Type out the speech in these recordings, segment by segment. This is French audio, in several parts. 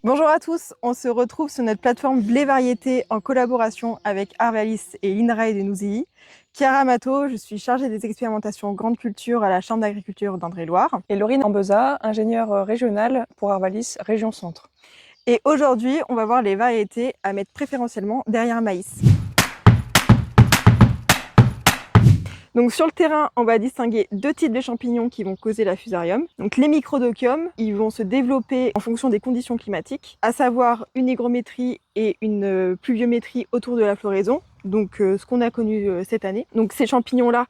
Bonjour à tous, on se retrouve sur notre plateforme Blé Variété en collaboration avec Arvalis et l'INRAE de Nouzilly. Chiara Mato, je suis chargée des expérimentations grande culture à la Chambre d'agriculture d'Indre-et-Loire. Et Laurine Ambeza, ingénieure régionale pour Arvalis Région Centre. Et aujourd'hui, on va voir les variétés à mettre préférentiellement derrière maïs. Donc sur le terrain, on va distinguer deux types de champignons qui vont causer la fusarium. Donc les microdochiums, ils vont se développer en fonction des conditions climatiques, à savoir une hygrométrie et une pluviométrie autour de la floraison. Donc ce qu'on a connu cette année. Donc ces champignons-là,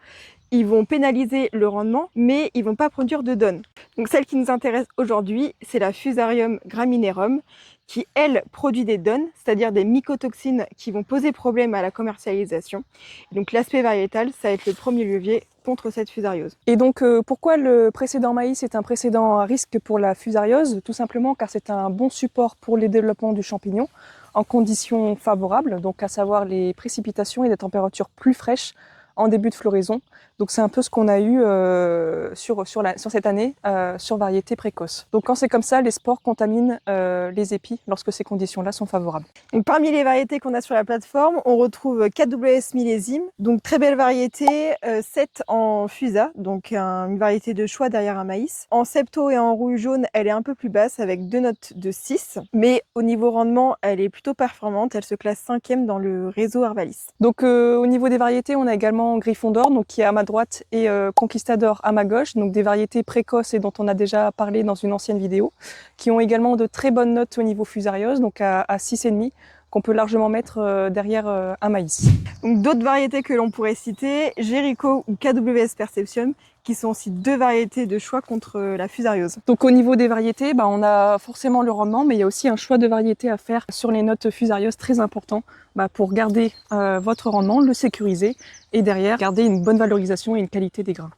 ils vont pénaliser le rendement, mais ils vont pas produire de donne. Donc celle qui nous intéresse aujourd'hui, c'est la Fusarium graminerum, qui elle produit des donnes, c'est-à-dire des mycotoxines qui vont poser problème à la commercialisation. Donc l'aspect variétal, ça va être le premier levier contre cette fusariose. Et donc pourquoi le précédent maïs est un précédent à risque pour la fusariose? Tout simplement car c'est un bon support pour les développements du champignon en conditions favorables, donc à savoir les précipitations et des températures plus fraîches en début de floraison. Donc c'est un peu ce qu'on a eu sur cette année sur variété précoce. Donc quand c'est comme ça, les spores contaminent les épis lorsque ces conditions-là sont favorables. Donc, parmi les variétés qu'on a sur la plateforme, on retrouve KWS millésime, donc très belle variété, 7 en fusa, donc une variété de choix derrière un maïs. En septo et en rouille jaune, elle est un peu plus basse avec 2 notes de 6, mais au niveau rendement, elle est plutôt performante, elle se classe 5e dans le réseau Arvalis. Donc au niveau des variétés, on a également Griffon d'Or, donc qui est à ma droite, et Conquistador à ma gauche, donc des variétés précoces et dont on a déjà parlé dans une ancienne vidéo, qui ont également de très bonnes notes au niveau fusariose, donc à 6,5, qu'on peut largement mettre derrière un maïs. Donc d'autres variétés que l'on pourrait citer, Jericho ou KWS Perception, qui sont aussi deux variétés de choix contre la fusariose. Donc au niveau des variétés, on a forcément le rendement, mais il y a aussi un choix de variétés à faire sur les notes fusarieuses très important pour garder votre rendement, le sécuriser et derrière garder une bonne valorisation et une qualité des grains.